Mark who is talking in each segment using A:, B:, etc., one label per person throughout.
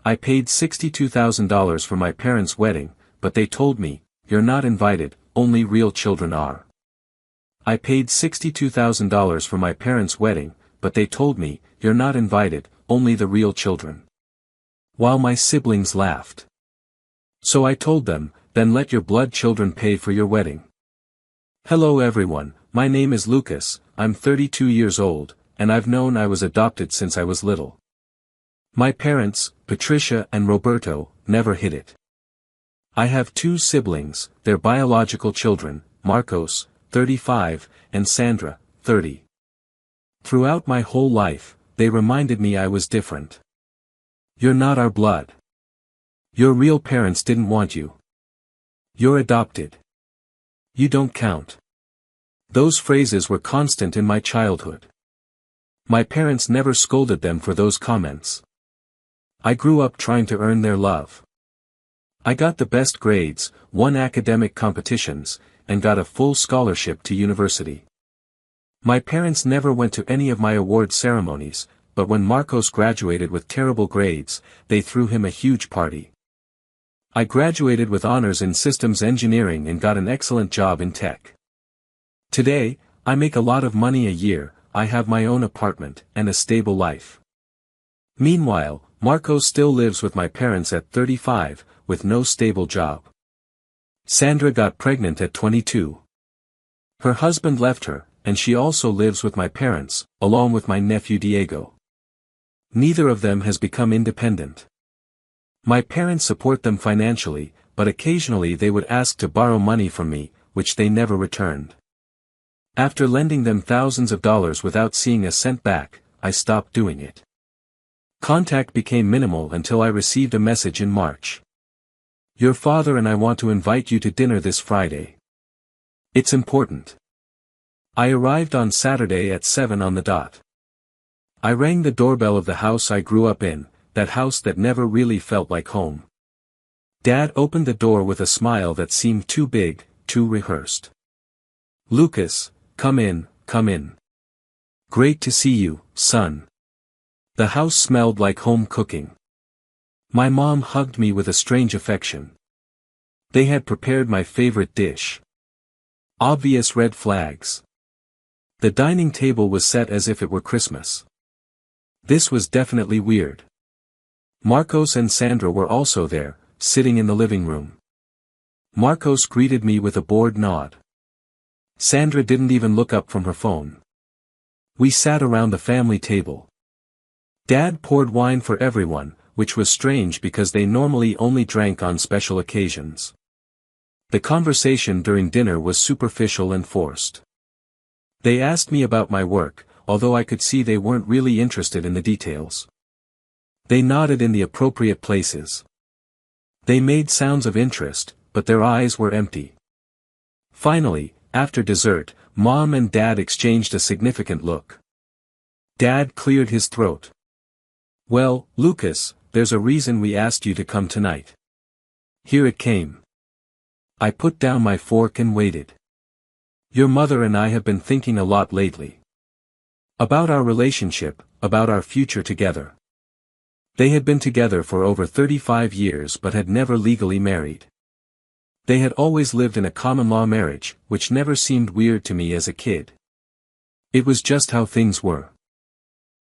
A: I paid $62,000 for my parents' wedding, but they told me, "You're not invited, only real children are." I paid $62,000 for my parents' wedding, but they told me, "You're not invited, only the real children." While my siblings laughed. So I told them, "Then let your blood children pay for your wedding." Hello everyone, my name is Lucas, I'm 32 years old, and I've known I was adopted since I was little. My parents, Patricia and Roberto, never hid it. I have two siblings, their biological children, Marcos, 35, and Sandra, 30. Throughout my whole life, they reminded me I was different. You're not our blood. Your real parents didn't want you. You're adopted. You don't count. Those phrases were constant in my childhood. My parents never scolded them for those comments. I grew up trying to earn their love. I got the best grades, won academic competitions, and got a full scholarship to university. My parents never went to any of my award ceremonies, but when Marcos graduated with terrible grades, they threw him a huge party. I graduated with honors in systems engineering and got an excellent job in tech. Today, I make a lot of money a year, I have my own apartment, and a stable life. Meanwhile, Marcos still lives with my parents at 35, with no stable job. Sandra got pregnant at 22. Her husband left her, and she also lives with my parents, along with my nephew Diego. Neither of them has become independent. My parents support them financially, but occasionally they would ask to borrow money from me, which they never returned. After lending them thousands of dollars without seeing a cent back, I stopped doing it. Contact became minimal until I received a message in March. Your father and I want to invite you to dinner this Friday. It's important. I arrived on Saturday at 7 on the dot. I rang the doorbell of the house I grew up in, that house that never really felt like home. Dad opened the door with a smile that seemed too big, too rehearsed. Lucas, come in, come in. Great to see you, son. The house smelled like home cooking. My mom hugged me with a strange affection. They had prepared my favorite dish. Obvious red flags. The dining table was set as if it were Christmas. This was definitely weird. Marcos and Sandra were also there, sitting in the living room. Marcos greeted me with a bored nod. Sandra didn't even look up from her phone. We sat around the family table. Dad poured wine for everyone, which was strange because they normally only drank on special occasions. The conversation during dinner was superficial and forced. They asked me about my work, although I could see they weren't really interested in the details. They nodded in the appropriate places. They made sounds of interest, but their eyes were empty. Finally, after dessert, Mom and Dad exchanged a significant look. Dad cleared his throat. Well, Lucas, there's a reason we asked you to come tonight. Here it came. I put down my fork and waited. Your mother and I have been thinking a lot lately. About our relationship, about our future together. They had been together for over 35 years but had never legally married. They had always lived in a common-law marriage, which never seemed weird to me as a kid. It was just how things were.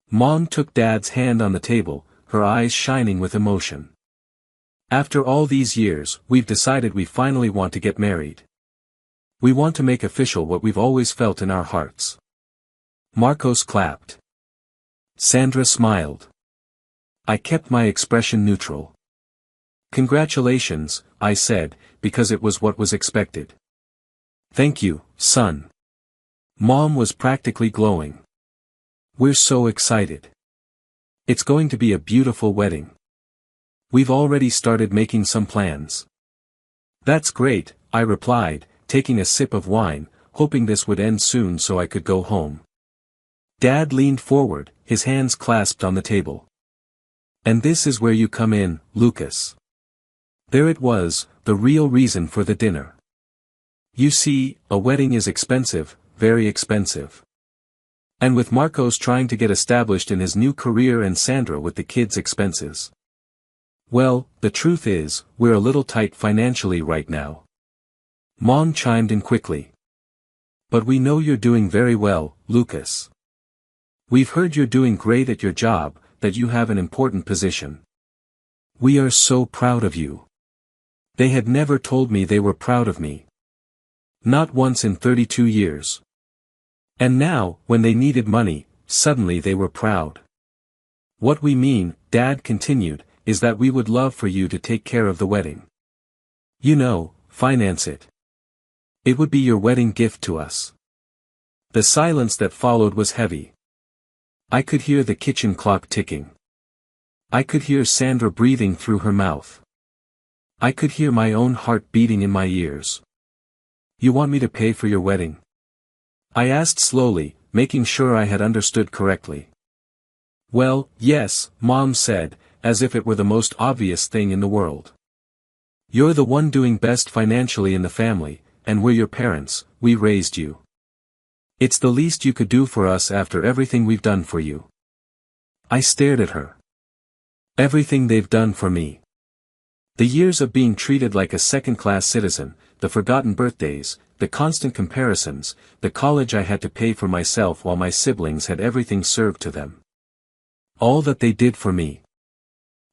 A: Mom took Dad's hand on the table, her eyes shining with emotion. After all these years, we've decided we finally want to get married. We want to make official what we've always felt in our hearts. Marcos clapped. Sandra smiled. I kept my expression neutral. Congratulations, I said, because it was what was expected. Thank you, son. Mom was practically glowing. We're so excited. It's going to be a beautiful wedding. We've already started making some plans. That's great, I replied, taking a sip of wine, hoping this would end soon so I could go home. Dad leaned forward, his hands clasped on the table. And this is where you come in, Lucas. There it was, the real reason for the dinner. You see, a wedding is expensive, very expensive. And with Marcos trying to get established in his new career and Sandra with the kids' expenses. Well, the truth is, we're a little tight financially right now. Mom chimed in quickly. But we know you're doing very well, Lucas. We've heard you're doing great at your job, that you have an important position. We are so proud of you. They had never told me they were proud of me. Not once in 32 years. And now, when they needed money, suddenly they were proud. What we mean, Dad continued, is that we would love for you to take care of the wedding. You know, finance it. It would be your wedding gift to us. The silence that followed was heavy. I could hear the kitchen clock ticking. I could hear Sandra breathing through her mouth. I could hear my own heart beating in my ears. You want me to pay for your wedding? I asked slowly, making sure I had understood correctly. Well, yes, Mom said, as if it were the most obvious thing in the world. You're the one doing best financially in the family, and we're your parents, we raised you. It's the least you could do for us after everything we've done for you. I stared at her. Everything they've done for me. The years of being treated like a second-class citizen, the forgotten birthdays, the constant comparisons, the college I had to pay for myself while my siblings had everything served to them. All that they did for me.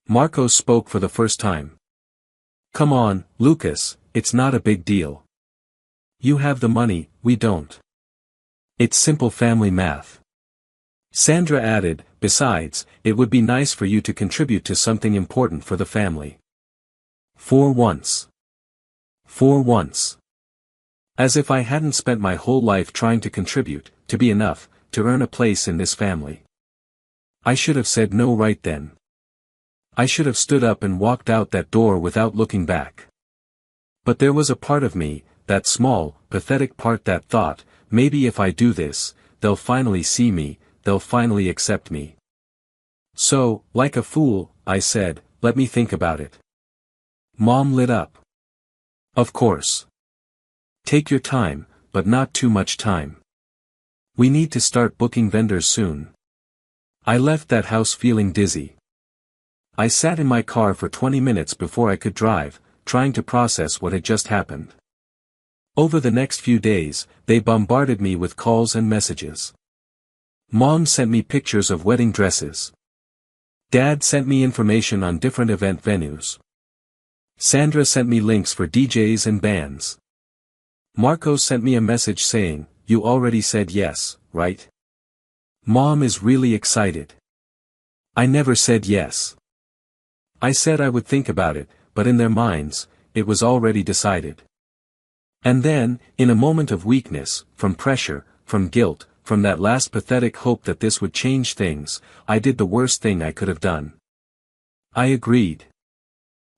A: Marco spoke for the first time. Come on, Lucas, it's not a big deal. You have the money, we don't. It's simple family math. Sandra added, besides, it would be nice for you to contribute to something important for the family. For once. For once. As if I hadn't spent my whole life trying to contribute, to be enough, to earn a place in this family. I should have said no right then. I should have stood up and walked out that door without looking back. But there was a part of me, that small, pathetic part that thought, maybe if I do this, they'll finally see me, they'll finally accept me. So, like a fool, I said, let me think about it. Mom lit up. Of course. Take your time, but not too much time. We need to start booking vendors soon. I left that house feeling dizzy. I sat in my car for 20 minutes before I could drive, trying to process what had just happened. Over the next few days, they bombarded me with calls and messages. Mom sent me pictures of wedding dresses. Dad sent me information on different event venues. Sandra sent me links for DJs and bands. Marco sent me a message saying, you already said yes, right? Mom is really excited. I never said yes. I said I would think about it, but in their minds, it was already decided. And then, in a moment of weakness, from pressure, from guilt, from that last pathetic hope that this would change things, I did the worst thing I could have done. I agreed.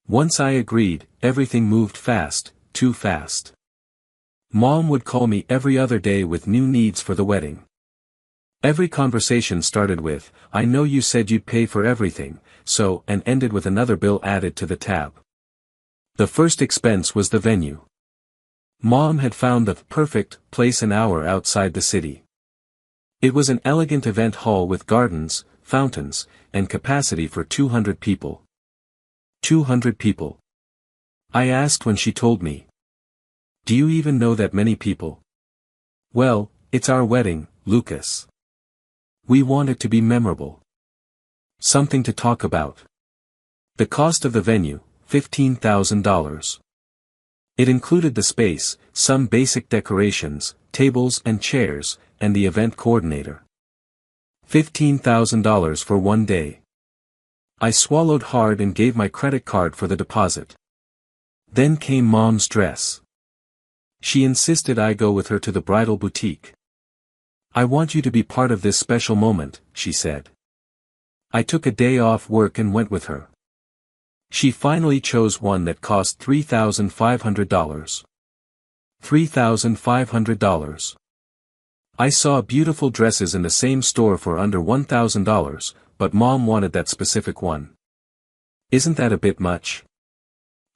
A: Once I agreed, everything moved fast, too fast. Mom would call me every other day with new needs for the wedding. Every conversation started with, I know you said you'd pay for everything, so, and ended with another bill added to the tab. The first expense was the venue. Mom had found the perfect place an hour outside the city. It was an elegant event hall with gardens, fountains, and capacity for 200 people. 200 people. I asked when she told me. Do you even know that many people? Well, it's our wedding, Lucas. We want it to be memorable. Something to talk about. The cost of the venue, $15,000. It included the space, some basic decorations, tables and chairs, and the event coordinator. $15,000 for one day. I swallowed hard and gave my credit card for the deposit. Then came Mom's dress. She insisted I go with her to the bridal boutique. I want you to be part of this special moment, she said. I took a day off work and went with her. She finally chose one that cost $3,500. $3,500. I saw beautiful dresses in the same store for under $1,000, but Mom wanted that specific one. Isn't that a bit much?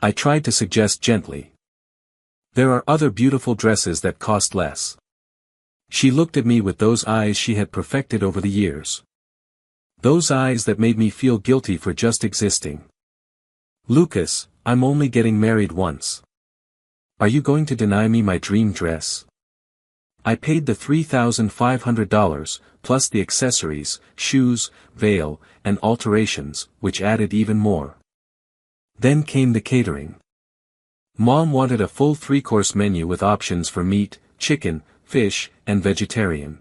A: I tried to suggest gently. There are other beautiful dresses that cost less. She looked at me with those eyes she had perfected over the years. Those eyes that made me feel guilty for just existing. Lucas, I'm only getting married once. Are you going to deny me my dream dress? I paid the $3,500, plus the accessories, shoes, veil, and alterations, which added even more. Then came the catering. Mom wanted a full 3-course menu with options for meat, chicken, fish, and vegetarian.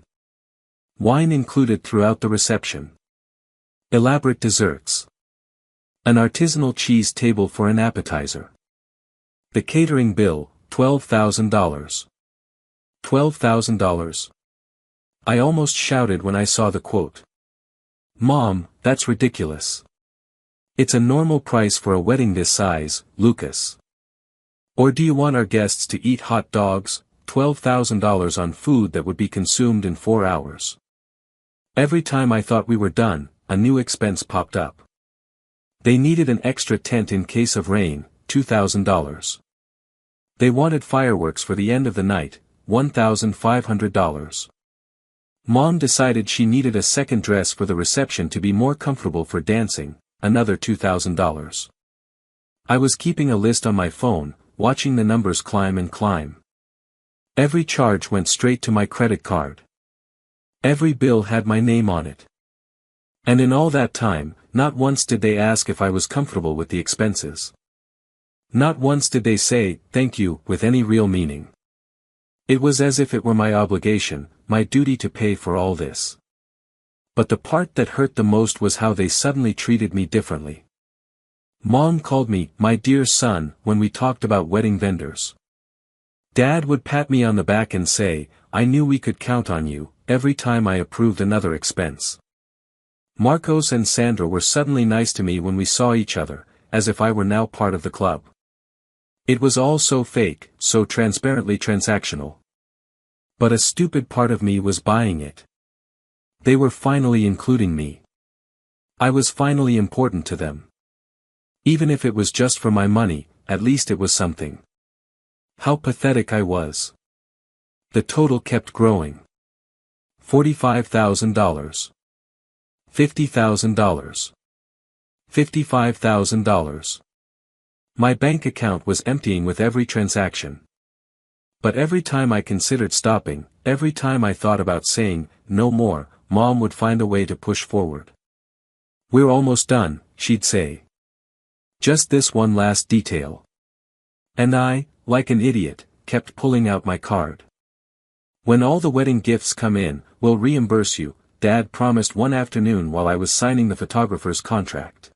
A: Wine included throughout the reception. Elaborate desserts. An artisanal cheese table for an appetizer. The catering bill, $12,000. $12,000. I almost shouted when I saw the quote. Mom, that's ridiculous. It's a normal price for a wedding this size, Lucas. Or do you want our guests to eat hot dogs? $12,000 on food that would be consumed in 4 hours. Every time I thought we were done, a new expense popped up. They needed an extra tent in case of rain, $2,000. They wanted fireworks for the end of the night, $1,500. Mom decided she needed a second dress for the reception to be more comfortable for dancing, another $2,000. I was keeping a list on my phone, watching the numbers climb and climb. Every charge went straight to my credit card. Every bill had my name on it. And in all that time, not once did they ask if I was comfortable with the expenses. Not once did they say, thank you, with any real meaning. It was as if it were my obligation, my duty to pay for all this. But the part that hurt the most was how they suddenly treated me differently. Mom called me, my dear son, when we talked about wedding vendors. Dad would pat me on the back and say, I knew we could count on you, every time I approved another expense. Marcos and Sandra were suddenly nice to me when we saw each other, as if I were now part of the club. It was all so fake, so transparently transactional. But a stupid part of me was buying it. They were finally including me. I was finally important to them. Even if it was just for my money, at least it was something. How pathetic I was. The total kept growing. $45,000. $50,000. $55,000. My bank account was emptying with every transaction. But every time I considered stopping, every time I thought about saying, no more, Mom would find a way to push forward. We're almost done, she'd say. Just this one last detail. And I, like an idiot, kept pulling out my card. When all the wedding gifts come in, we'll reimburse you, Dad promised one afternoon while I was signing the photographer's contract.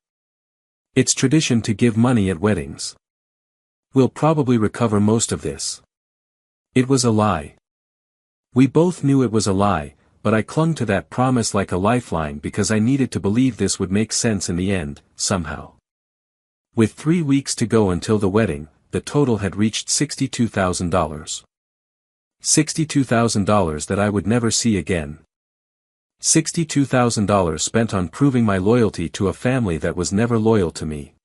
A: It's tradition to give money at weddings. We'll probably recover most of this. It was a lie. We both knew it was a lie, but I clung to that promise like a lifeline because I needed to believe this would make sense in the end, somehow. With 3 weeks to go until the wedding, the total had reached $62,000. $62,000 that I would never see again. $62,000 spent on proving my loyalty to a family that was never loyal to me.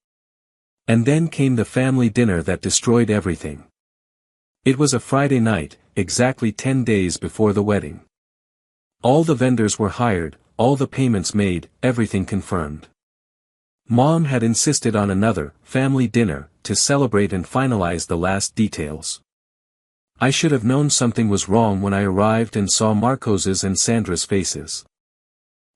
A: And then came the family dinner that destroyed everything. It was a Friday night, exactly 10 days before the wedding. All the vendors were hired, all the payments made, everything confirmed. Mom had insisted on another family dinner to celebrate and finalize the last details. I should have known something was wrong when I arrived and saw Marcos's and Sandra's faces.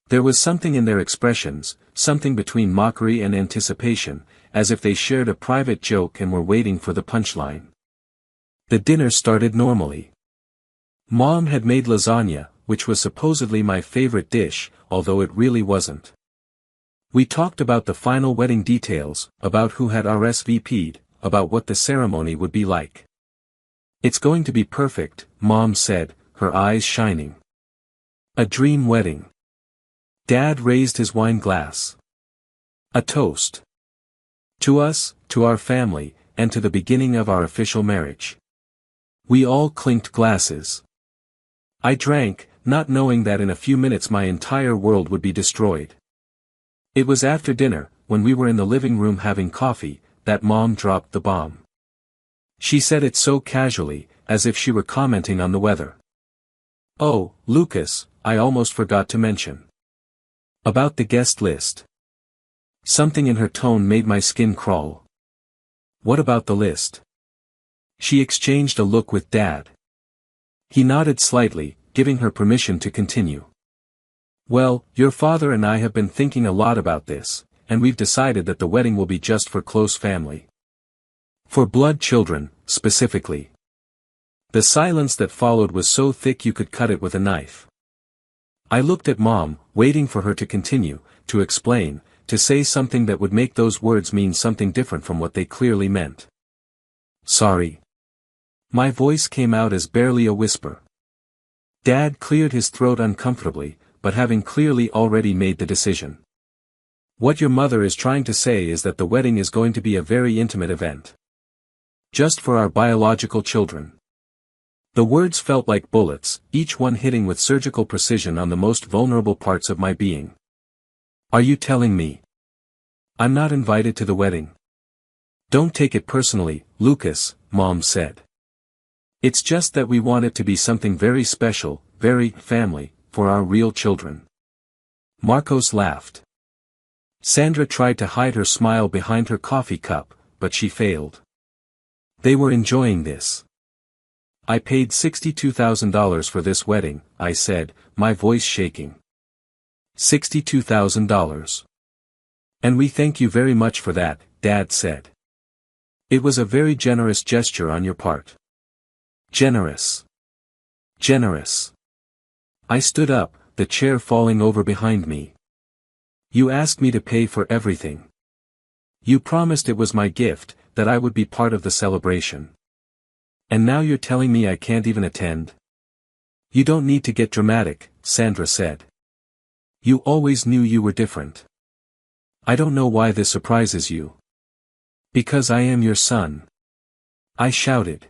A: There was something in their expressions, something between mockery and anticipation, as if they shared a private joke and were waiting for the punchline. The dinner started normally. Mom had made lasagna, which was supposedly my favorite dish, although it really wasn't. We talked about the final wedding details, about who had RSVP'd, about what the ceremony would be like. It's going to be perfect, Mom said, her eyes shining. A dream wedding. Dad raised his wine glass. A toast. To us, to our family, and to the beginning of our official marriage. We all clinked glasses. I drank, not knowing that in a few minutes my entire world would be destroyed. It was after dinner, when we were in the living room having coffee, that Mom dropped the bomb. She said it so casually, as if she were commenting on the weather. Oh, Lucas, I almost forgot to mention. About the guest list. Something in her tone made my skin crawl. What about the list? She exchanged a look with Dad. He nodded slightly, giving her permission to continue. Well, your father and I have been thinking a lot about this, and we've decided that the wedding will be just for close family. For blood children, specifically. The silence that followed was so thick you could cut it with a knife. I looked at Mom, waiting for her to continue, to explain, to say something that would make those words mean something different from what they clearly meant. Sorry. My voice came out as barely a whisper. Dad cleared his throat uncomfortably, but having clearly already made the decision. What your mother is trying to say is that the wedding is going to be a very intimate event. Just for our biological children. The words felt like bullets, each one hitting with surgical precision on the most vulnerable parts of my being. Are you telling me I'm not invited to the wedding? Don't take it personally, Lucas, Mom said. It's just that we want it to be something very special, very family, for our real children. Marcos laughed. Sandra tried to hide her smile behind her coffee cup, but she failed. They were enjoying this. I paid $62,000 for this wedding, I said, my voice shaking. $62,000. And we thank you very much for that, Dad said. It was a very generous gesture on your part. Generous. Generous. I stood up, the chair falling over behind me. You asked me to pay for everything. You promised it was my gift, that I would be part of the celebration. And now you're telling me I can't even attend? You don't need to get dramatic, Sandra said. You always knew you were different. I don't know why this surprises you. Because I am your son. I shouted.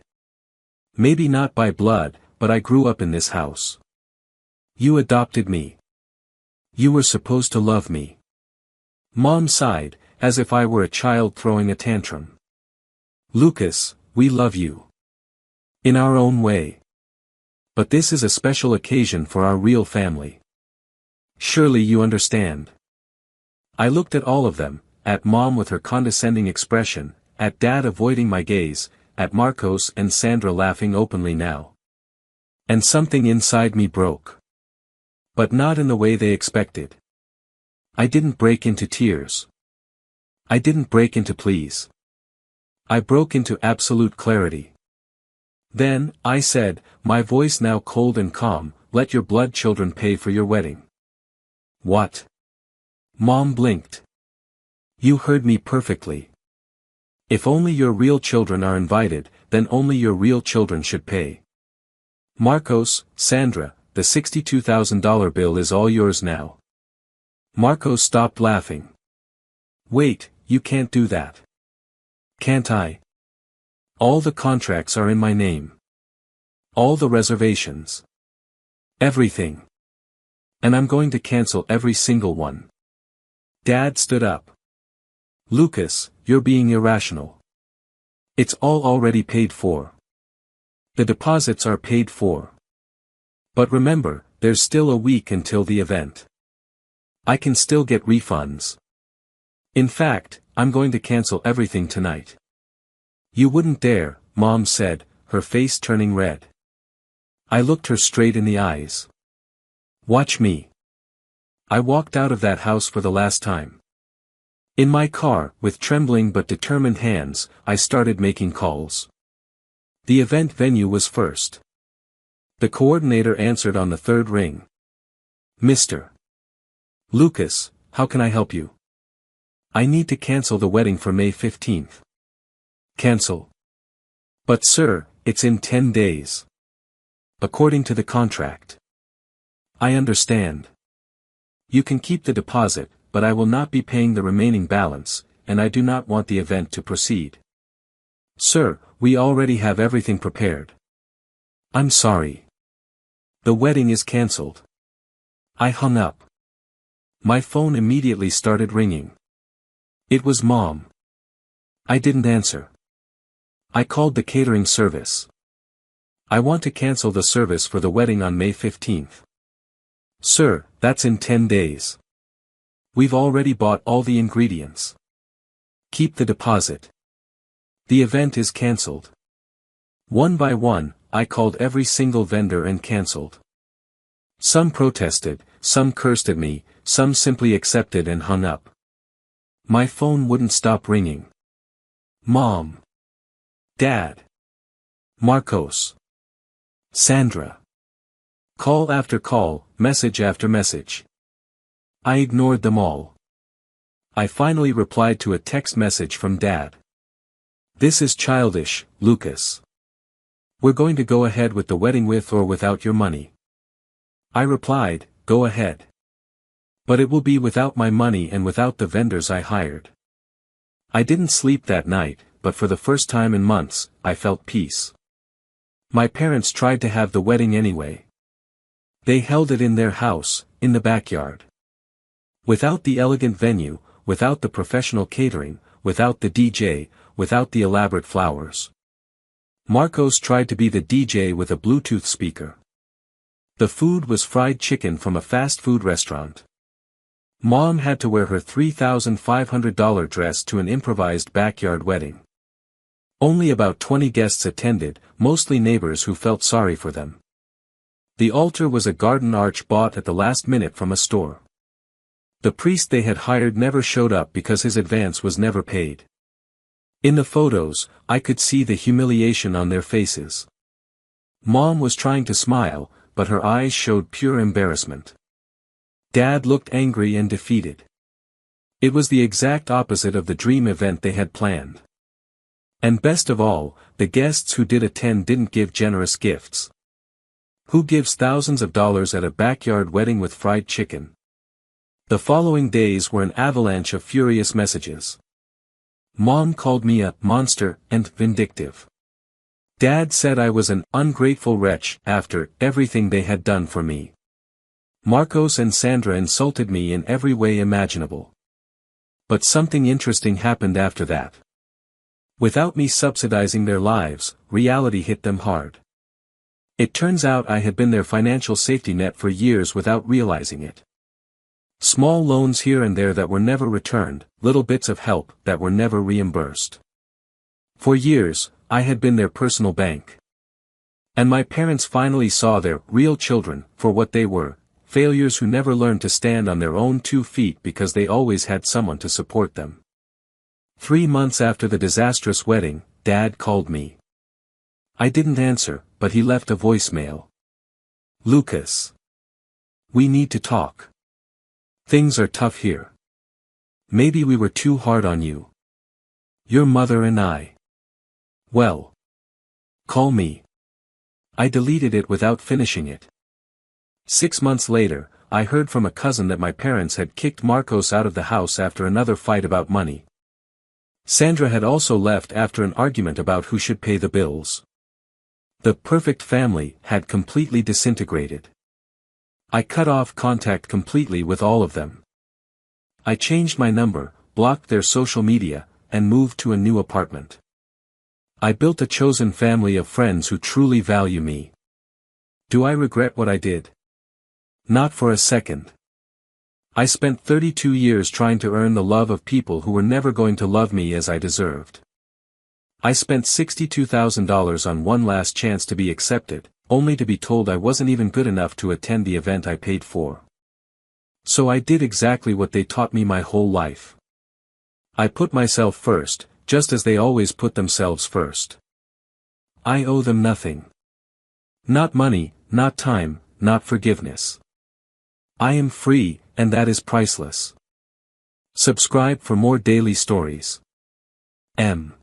A: Maybe not by blood, but I grew up in this house. You adopted me. You were supposed to love me. Mom sighed, as if I were a child throwing a tantrum. Lucas, we love you. In our own way. But this is a special occasion for our real family. Surely you understand. I looked at all of them, at Mom with her condescending expression, at Dad avoiding my gaze, at Marcos and Sandra laughing openly now. And something inside me broke. But not in the way they expected. I didn't break into tears. I didn't break into pleas. I broke into absolute clarity. Then, I said, my voice now cold and calm, let your blood children pay for your wedding. What? Mom blinked. You heard me perfectly. If only your real children are invited, then only your real children should pay. Marcos, Sandra, the $62,000 bill is all yours now. Marcos stopped laughing. Wait, you can't do that. Can't I? All the contracts are in my name. All the reservations. Everything. And I'm going to cancel every single one. Dad stood up. Lucas, you're being irrational. It's all already paid for. The deposits are paid for. But remember, there's still a week until the event. I can still get refunds. In fact, I'm going to cancel everything tonight. You wouldn't dare, Mom said, her face turning red. I looked her straight in the eyes. Watch me. I walked out of that house for the last time. In my car, with trembling but determined hands, I started making calls. The event venue was first. The coordinator answered on the third ring. Mr. Lucas, how can I help you? I need to cancel the wedding for May 15th. Cancel? But sir, it's in 10 days. According to the contract. I understand. You can keep the deposit, but I will not be paying the remaining balance, and I do not want the event to proceed. Sir, we already have everything prepared. I'm sorry. The wedding is cancelled. I hung up. My phone immediately started ringing. It was Mom. I didn't answer. I called the catering service. I want to cancel the service for the wedding on May 15th. Sir, that's in 10 days. We've already bought all the ingredients. Keep the deposit. The event is cancelled. One by one, I called every single vendor and cancelled. Some protested, some cursed at me, some simply accepted and hung up. My phone wouldn't stop ringing. Mom. Dad. Marcos. Sandra. Call after call, message after message. I ignored them all. I finally replied to a text message from Dad. This is childish, Lucas. We're going to go ahead with the wedding with or without your money. I replied, go ahead. But it will be without my money and without the vendors I hired. I didn't sleep that night, but for the first time in months, I felt peace. My parents tried to have the wedding anyway. They held it in their house, in the backyard. Without the elegant venue, without the professional catering, without the DJ, without the elaborate flowers. Marcos tried to be the DJ with a Bluetooth speaker. The food was fried chicken from a fast food restaurant. Mom had to wear her $3,500 dress to an improvised backyard wedding. Only about 20 guests attended, mostly neighbors who felt sorry for them. The altar was a garden arch bought at the last minute from a store. The priest they had hired never showed up because his advance was never paid. In the photos, I could see the humiliation on their faces. Mom was trying to smile, but her eyes showed pure embarrassment. Dad looked angry and defeated. It was the exact opposite of the dream event they had planned. And best of all, the guests who did attend didn't give generous gifts. Who gives thousands of dollars at a backyard wedding with fried chicken? The following days were an avalanche of furious messages. Mom called me a monster and vindictive. Dad said I was an ungrateful wretch after everything they had done for me. Marcos and Sandra insulted me in every way imaginable. But something interesting happened after that. Without me subsidizing their lives, reality hit them hard. It turns out I had been their financial safety net for years without realizing it. Small loans here and there that were never returned, little bits of help that were never reimbursed. For years, I had been their personal bank. And my parents finally saw their real children for what they were, failures who never learned to stand on their own 2 feet because they always had someone to support them. 3 months after the disastrous wedding, Dad called me. I didn't answer, but he left a voicemail. Lucas. We need to talk. Things are tough here. Maybe we were too hard on you. Your mother and I. Well. Call me. I deleted it without finishing it. 6 months later, I heard from a cousin that my parents had kicked Marcos out of the house after another fight about money. Sandra had also left after an argument about who should pay the bills. The perfect family had completely disintegrated. I cut off contact completely with all of them. I changed my number, blocked their social media, and moved to a new apartment. I built a chosen family of friends who truly value me. Do I regret what I did? Not for a second. I spent 32 years trying to earn the love of people who were never going to love me as I deserved. I spent $62,000 on one last chance to be accepted, only to be told I wasn't even good enough to attend the event I paid for. So I did exactly what they taught me my whole life. I put myself first, just as they always put themselves first. I owe them nothing. Not money, not time, not forgiveness. I am free, and that is priceless. Subscribe for more daily stories. M.